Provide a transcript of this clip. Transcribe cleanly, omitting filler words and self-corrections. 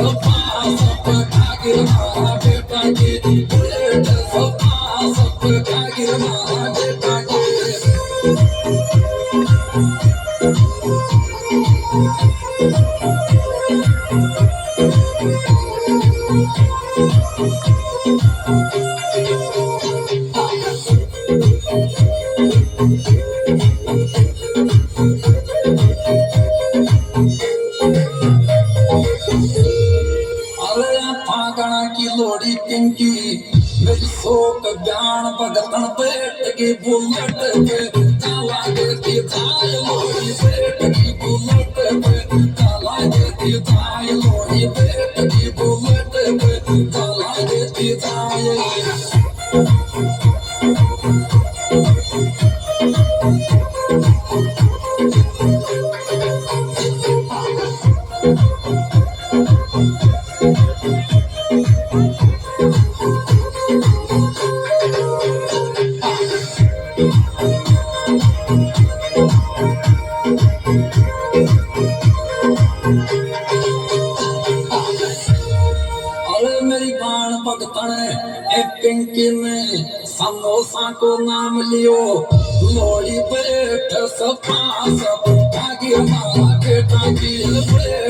सफा सब ठाकिर मारा बेटा के बुलेट सफा सब ठाकिर मारा बेटा के फागणा की लोड़ी पिंकी मेरी सोक ज्ञान भगतन पेट की बुलेट पे ताला देती थाय लोड़ी पेट की बुलेट पे ताला देती थाय लोड़ी पेट की बुलेट पे ताला देती थाय मेरी बाण भगतन एक पिंकी में समोसा को नाम लियो लोड़ी पेट सफा सब ठाकिर मारा बेटा की